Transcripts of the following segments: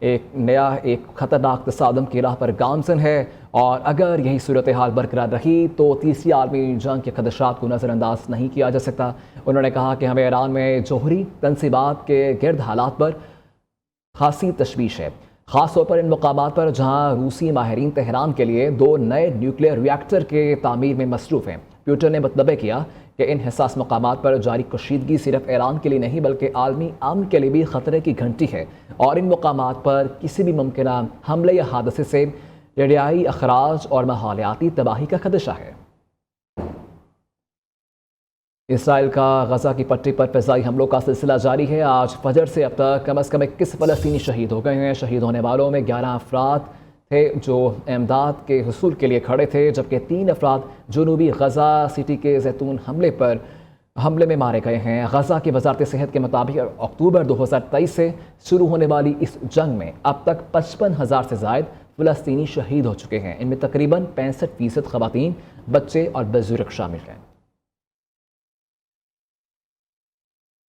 ایک خطرناک تصادم کی راہ پر گامزن ہے، اور اگر یہی صورتحال برقرار رہی تو تیسری عالمی جنگ کے خدشات کو نظر انداز نہیں کیا جا سکتا۔ انہوں نے کہا کہ ہمیں ایران میں جوہری تنصیبات کے گرد حالات پر خاصی تشویش ہے، خاص طور پر ان مقامات پر جہاں روسی ماہرین تہران کے لیے 2 نئے نیوکلیئر ری ایکٹر کے تعمیر میں مصروف ہیں۔ پیوٹن نے مطلبہ کیا کہ ان حساس مقامات پر جاری کشیدگی صرف ایران کے لیے نہیں بلکہ عالمی امن کے لیے بھی خطرے کی گھنٹی ہے، اور ان مقامات پر کسی بھی ممکنہ حملے یا حادثے سے ریڈیائی اخراج اور ماحولیاتی تباہی کا خدشہ ہے۔ اسرائیل کا غزہ کی پٹی پر فضائی حملوں کا سلسلہ جاری ہے۔ آج فجر سے اب تک کم از کم 21 فلسطینی شہید ہو گئے ہیں۔ شہید ہونے والوں میں 11 افراد تھے جو امداد کے حصول کے لیے کھڑے تھے، جبکہ 3 افراد جنوبی غزہ سٹی کے زیتون حملے میں مارے گئے ہیں۔ غزہ کی وزارت صحت کے مطابق اکتوبر 2023 سے شروع ہونے والی اس جنگ میں اب تک 55,000 سے زائد فلسطینی شہید ہو چکے ہیں۔ ان میں تقریباً 65% خواتین، بچے اور بزرگ شامل ہیں۔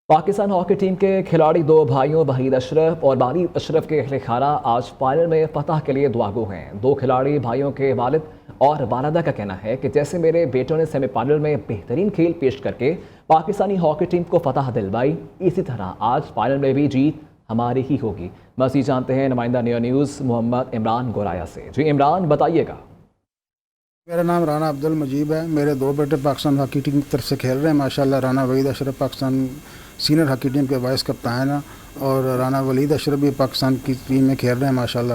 پاکستان ہاکی ٹیم کے کھلاڑی 2 بھائیوں وحید اشرف اور باری اشرف کے اہل خانہ آج فائنل میں فتح کے لیے دعا گو ہیں۔ 2 کھلاڑی بھائیوں کے والد اور والدہ کا کہنا ہے کہ جیسے میرے بیٹوں نے سیمی فائنل میں بہترین کھیل پیش کر کے پاکستانی ہاکی ٹیم کو فتح دلوائی، اسی طرح آج فائنل میں بھی جیت ہماری ہی ہوگی۔ مزید جانتے ہیں نمائندہ نیو نیوز محمد عمران گورایا سے۔ جی عمران، بتائیے گا۔ میرا نام رانا عبد المجید ہے۔ میرے 2 بیٹے پاکستان ہاکی ٹیم کی طرف سے کھیل رہے ہیں ماشاءاللہ۔ رانا وحید اشرف پاکستان سینئر ہاکی ٹیم کے وائس کپتان ہیں، اور رانا ولید اشرف بھی پاکستان کی ٹیم میں کھیل رہے ہیں ماشاءاللہ۔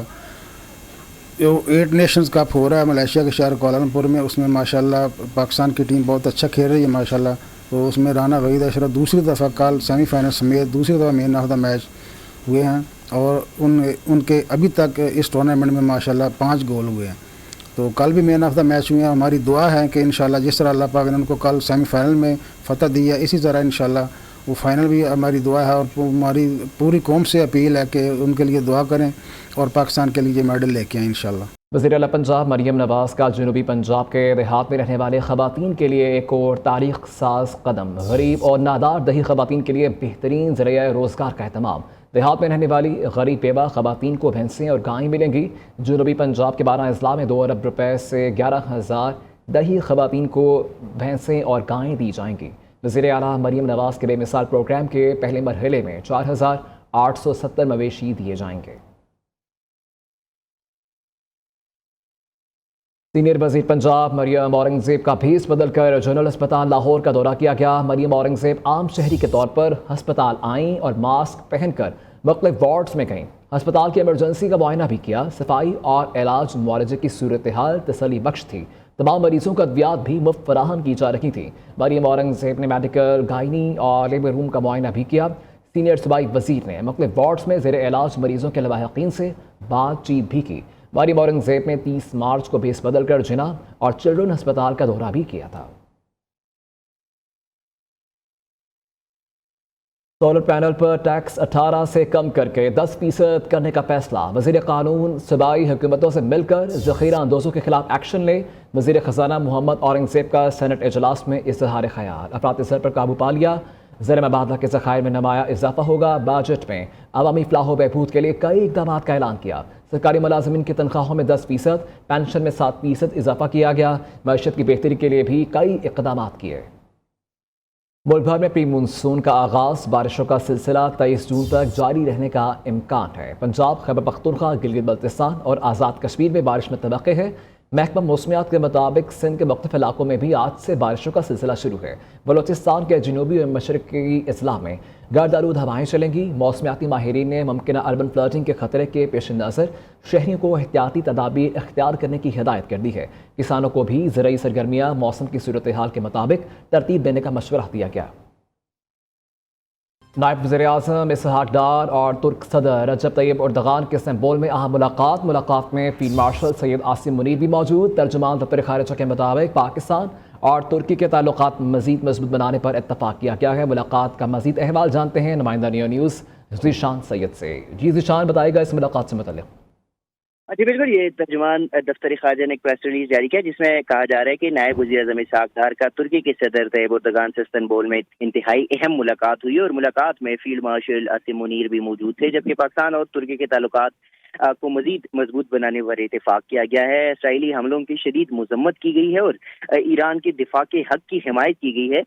جو 8 نیشنز کپ ہو رہا ہے ملیشیا کے شہر کوالالمپور میں، اس میں ماشاءاللہ پاکستان کی ٹیم بہت اچھا کھیل رہی ہے ماشاءاللہ۔ تو اس میں رانا وحید اشرف دوسری دفعہ کل سیمی فائنل سمیت دوسری دفعہ مین آف دا میچ ہوئے ہیں، اور ان کے ابھی تک اس ٹورنامنٹ میں ماشاءاللہ 5 گول ہوئے ہیں۔ تو کل بھی مین آف دا میچ ہوئے ہیں۔ ہماری دعا ہے کہ انشاءاللہ جس طرح اللہ پاک نے ان کو کل سیمی فائنل میں فتح دی ہے، اسی طرح انشاءاللہ وہ فائنل بھی ہماری دعا ہے، اور ہماری پوری قوم سے اپیل ہے کہ ان کے لیے دعا کریں اور پاکستان کے لیے میڈل لے کے آئیں انشاءاللہ۔ وزیر اعلیٰ پنجاب مریم نواز کا جنوبی پنجاب کے دیہات میں رہنے والے خواتین کے لیے ایک اور تاریخ ساز قدم، غریب اور نادار دہی خواتین کے لیے بہترین ذریعہ روزگار کا اہتمام۔ دیہات میں رہنے والی غریب بیوہ خواتین کو بھینسیں اور گائیں ملیں گی۔ جنوبی پنجاب کے 12 اضلاع میں 2 ارب روپے سے 11,000 دہی خواتین کو بھینسیں اور گائیں دی جائیں گی۔ وزیر اعلیٰ مریم نواز کے بے مثال پروگرام کے پہلے مرحلے میں 4,870 مویشی دیے جائیں گے۔ سینئر وزیر پنجاب مریم اورنگزیب کا بھیس بدل کر جنرل ہسپتال لاہور کا دورہ کیا گیا۔ مریم اورنگزیب عام شہری کے طور پر ہسپتال آئیں اور ماسک پہن کر مختلف وارڈز میں گئیں۔ ہسپتال کی ایمرجنسی کا معائنہ بھی کیا۔ صفائی اور علاج معالجے کی صورتحال تسلی بخش تھی۔ تمام مریضوں کو ادویات بھی مفت فراہم کی جا رہی تھیں۔ مریم اورنگزیب نے میڈیکل، گائنی اور لیبر روم کا معائنہ بھی کیا۔ سینئر صوبائی وزیر نے مختلف وارڈز میں زیر علاج مریضوں کے لواحقین سے بات چیت بھی کی۔ مریم اورنگزیب نے 30 مارچ کو بھیس بدل کر جناح اور چلڈرن ہسپتال کا دورہ بھی کیا تھا۔ سولر پینل پر ٹیکس 18 سے کم کر کے 10% کرنے کا فیصلہ۔ وزیر قانون صوبائی حکومتوں سے مل کر ذخیرہ اندوزوں کے خلاف ایکشن لے۔ وزیر خزانہ محمد اورنگزیب کا سینٹ اجلاس میں اظہار خیال۔ افراط زر پر قابو پا لیا۔ زر مبادلہ کے ذخائر میں نمایاں اضافہ ہوگا۔ بجٹ میں عوامی فلاح و بہبود کے لیے کئی اقدامات کا اعلان کیا۔ سرکاری ملازمین کی تنخواہوں میں 10%، پینشن میں 7% اضافہ کیا گیا۔ معیشت کی بہتری کے لیے بھی کئی اقدامات کیے۔ ملک بھر میں پری مونسون کا آغاز، بارشوں کا سلسلہ 23 جون تک جاری رہنے کا امکان ہے۔ پنجاب، خیبر پختونخوا، گلگت بلتستان اور آزاد کشمیر میں بارش میں توقع ہے۔ محکمہ موسمیات کے مطابق سندھ کے مختلف علاقوں میں بھی آج سے بارشوں کا سلسلہ شروع ہے۔ بلوچستان کے جنوبی اور مشرقی اضلاع میں گرد آلود ہوائیں چلیں گی۔ موسمیاتی ماہرین نے ممکنہ اربن فلڈنگ کے خطرے کے پیش نظر شہریوں کو احتیاطی تدابیر اختیار کرنے کی ہدایت کر دی ہے۔ کسانوں کو بھی زرعی سرگرمیاں موسم کی صورتحال کے مطابق ترتیب دینے کا مشورہ دیا گیا۔ نائب وزیر اعظم اسحاق ڈار اور ترک صدر رجب طیب اردغان کے استنبول میں اہم ملاقات میں فیلڈ مارشل سید عاصم منیر بھی موجود۔ ترجمان دفتر خارجہ کے مطابق پاکستان اور ترکی کے تعلقات مزید مضبوط بنانے پر اتفاق کیا گیا ہے۔ ملاقات کا مزید احوال جانتے ہیں نمائندہ نیو نیوز ذیشان سید سے۔ جی ذیشان، بتائے گا اس ملاقات سے متعلق۔ جی بالکل، یہ ترجمان دفتر خارجہ نے ایک پریس ریلیز جاری کیا جس میں کہا جا رہا ہے کہ نائب وزیر اعظم اسحاق ڈار کا ترکی کے صدر طیب اردگان سے استنبول میں انتہائی اہم ملاقات ہوئی، اور ملاقات میں فیلڈ مارشل عاصم منیر بھی موجود تھے، جبکہ پاکستان اور ترکی کے تعلقات کو مزید مضبوط بنانے پر اتفاق کیا گیا ہے۔ اسرائیلی حملوں کی شدید مذمت کی گئی ہے اور ایران کے دفاع کے حق کی حمایت کی گئی ہے،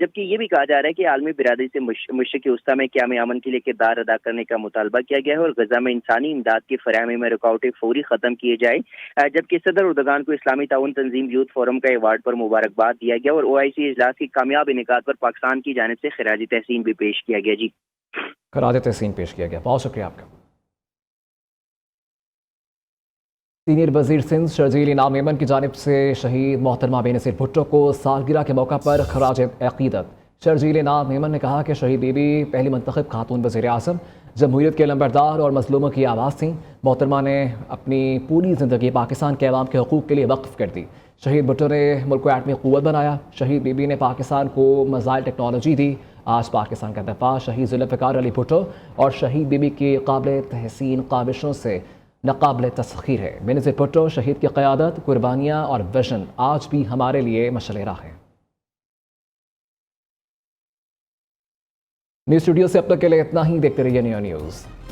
جبکہ یہ بھی کہا جا رہا ہے کہ عالمی برادری سے مشرق وسطیٰ میں قیام امن کے لیے کردار ادا کرنے کا مطالبہ کیا گیا ہے اور غزہ میں انسانی امداد کی فراہمی میں رکاوٹیں فوری ختم کیے جائے، جبکہ صدر اردگان کو اسلامی تعاون تنظیم یوتھ فورم کا ایوارڈ پر مبارکباد دیا گیا اور OIC اجلاس کی کامیاب انعقاد پر پاکستان کی جانب سے خراج تحسین بھی پیش کیا گیا۔ جی خراج تحسین پیش کیا گیا، بہت شکریہ آپ کا۔ سینئر وزیر سندھ شرجیل انعام میمن کی جانب سے شہید محترمہ بے نظیر بھٹو کو سالگرہ کے موقع پر خراج عقیدت۔ شرجیل انعام میمن نے کہا کہ شہید بی بی پہلی منتخب خاتون وزیر اعظم، جمہوریت کے لمبردار اور مظلوموں کی آواز تھیں۔ محترمہ نے اپنی پوری زندگی پاکستان کے عوام کے حقوق کے لیے وقف کر دی۔ شہید بھٹو نے ملک کو ایٹمی قوت بنایا۔ شہید بی بی نے پاکستان کو میزائل ٹیکنالوجی دی۔ آج پاکستان کا دفاع شہید ذوالفقار علی بھٹو اور شہید بی بی کی قابل تحسین کاوشوں سے ناقابل تسخیر ہے۔ بے نظیر بھٹو شہید کی قیادت، قربانیاں اور ویژن آج بھی ہمارے لیے مشعل راہ ہے۔ نیوز اسٹوڈیو سے اب تک کے لیے اتنا ہی، دیکھتے رہیے نیو نیوز۔